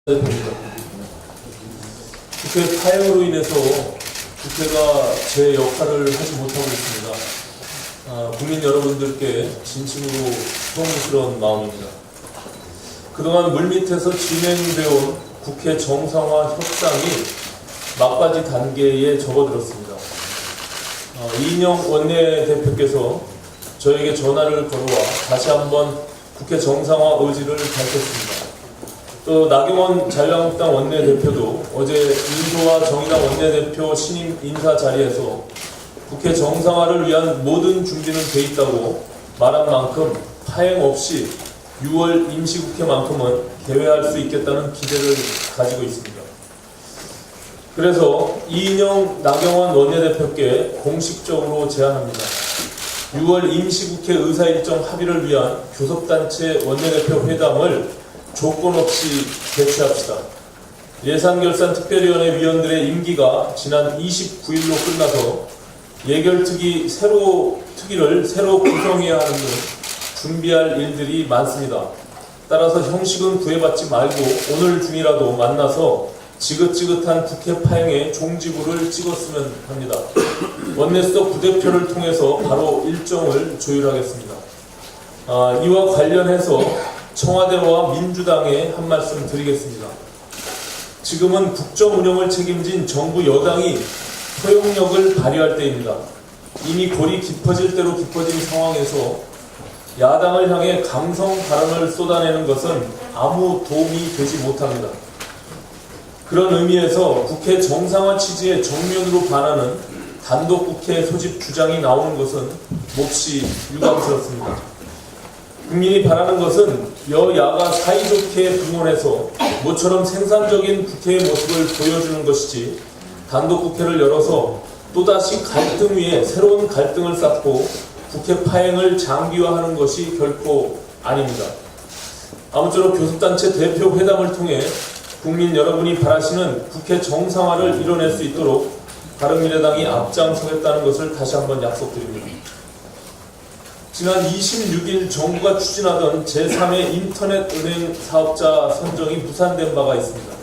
됩니다. 국회 파행으로 인해서 국회가 제 역할을 하지 못하고 있습니다. 국민 여러분들께 진심으로 송구스러운 마음입니다. 그동안 물밑에서 진행되어 온 국회 정상화 협상이 막바지 단계에 접어들었습니다. 이인영 원내대표께서 저에게 전화를 걸어와 다시 한번 국회 정상화 의지를 밝혔습니다. 또 나경원 자유한국당 원내대표도 어제 민주화 정의당 원내대표 신임 인사 자리에서 국회 정상화를 위한 모든 준비는 돼 있다고 말한 만큼 파행 없이 6월 임시국회만큼은 개회할 수 있겠다는 기대를 가지고 있습니다. 그래서 이인영 나경원 원내대표께 공식적으로 제안합니다. 6월 임시국회 의사일정 합의를 위한 교섭단체 원내대표 회담을 조건 없이 개최합시다. 예산결산특별위원회 위원들의 임기가 지난 29일로 끝나서 특위를 새로 구성해야 하는 등 준비할 일들이 많습니다. 따라서 형식은 구애받지 말고 오늘 중이라도 만나서 지긋지긋한 국회 파행에 종지부를 찍었으면 합니다. 원내수석 부대표를 통해서 바로 일정을 조율하겠습니다. 이와 관련해서 청와대와 민주당에 한 말씀 드리겠습니다. 지금은 국정 운영을 책임진 정부 여당이 포용력을 발휘할 때입니다. 이미 골이 깊어질 대로 깊어진 상황에서 야당을 향해 감성 발언을 쏟아내는 것은 아무 도움이 되지 못합니다. 그런 의미에서 국회 정상화 취지에 정면으로 반하는 단독 국회 소집 주장이 나오는 것은 몹시 유감스럽습니다. 국민이 바라는 것은 여야가 사이좋게 공론해서 모처럼 생산적인 국회의 모습을 보여주는 것이지 단독 국회를 열어서 또다시 갈등 위에 새로운 갈등을 쌓고 국회 파행을 장기화하는 것이 결코 아닙니다. 아무쪼록 교섭단체 대표 회담을 통해 국민 여러분이 바라시는 국회 정상화를 이뤄낼 수 있도록 바른미래당이 앞장서겠다는 것을 다시 한번 약속드립니다. 지난 26일 정부가 추진하던 제3의 인터넷 은행 사업자 선정이 무산된 바가 있습니다.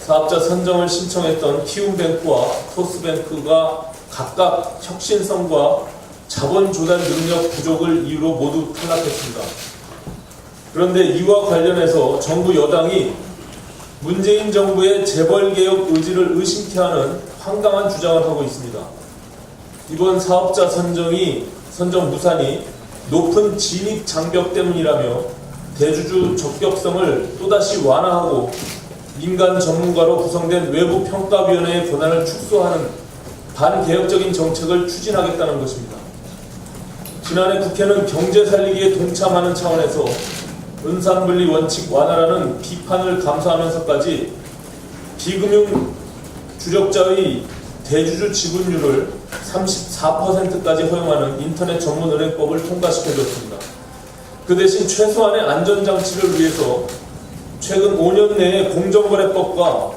사업자 선정을 신청했던 키움뱅크와 토스뱅크가 각각 혁신성과 자본 조달 능력 부족을 이유로 모두 탈락했습니다. 그런데 이와 관련해서 정부 여당이 문재인 정부의 재벌개혁 의지를 의심케 하는 황당한 주장을 하고 있습니다. 이번 사업자 선정 무산이 높은 진입 장벽 때문이라며 대주주 적격성을 또다시 완화하고 민간 전문가로 구성된 외부 평가위원회의 권한을 축소하는 반개혁적인 정책을 추진하겠다는 것입니다. 지난해 국회는 경제 살리기에 동참하는 차원에서 은산분리 원칙 완화라는 비판을 감수하면서까지 비금융 주력자의 대주주 지분율을 34%까지 허용하는 인터넷 전문 은행법을 통과시켜줬습니다. 그 대신 최소한의 안전장치를 위해서 최근 5년 내에 공정거래법과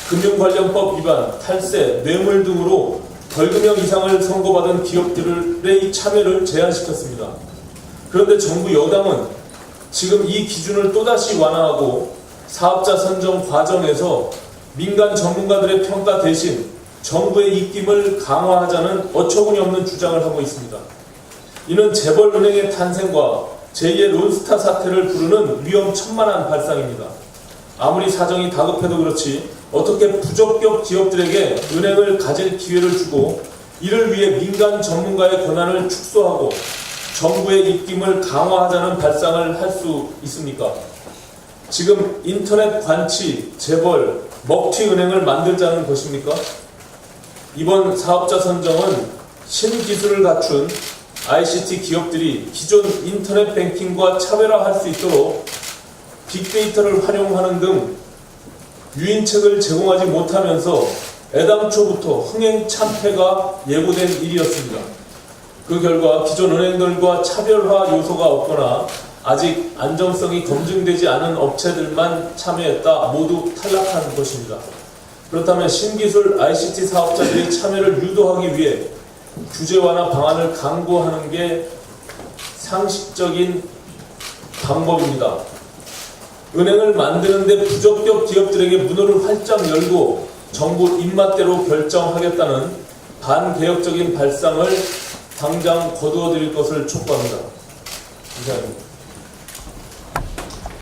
금융관련법 위반, 탈세, 뇌물 등으로 벌금형 이상을 선고받은 기업들의 참여를 제한시켰습니다. 그런데 정부 여당은 지금 이 기준을 또다시 완화하고 사업자 선정 과정에서 민간 전문가들의 평가 대신 정부의 입김을 강화하자는 어처구니 없는 주장을 하고 있습니다. 이는 재벌은행의 탄생과 제2의 론스타 사태를 부르는 위험천만한 발상입니다. 아무리 사정이 다급해도 그렇지 어떻게 부적격 기업들에게 은행을 가질 기회를 주고 이를 위해 민간 전문가의 권한을 축소하고 정부의 입김을 강화하자는 발상을 할 수 있습니까? 지금 인터넷 관치, 재벌, 먹튀은행을 만들자는 것입니까? 이번 사업자 선정은 신기술을 갖춘 ICT 기업들이 기존 인터넷 뱅킹과 차별화할 수 있도록 빅데이터를 활용하는 등 유인책을 제공하지 못하면서 애당초부터 흥행참패가 예고된 일이었습니다. 그 결과 기존 은행들과 차별화 요소가 없거나 아직 안정성이 검증되지 않은 업체들만 참여했다 모두 탈락한 것입니다. 그렇다면 신기술 ICT 사업자들의 참여를 유도하기 위해 규제 완화 방안을 강구하는 게 상식적인 방법입니다. 은행을 만드는데 부적격 기업들에게 문을 활짝 열고 정부 입맛대로 결정하겠다는 반개혁적인 발상을 당장 거두어들일 것을 촉구합니다. 이상입니다.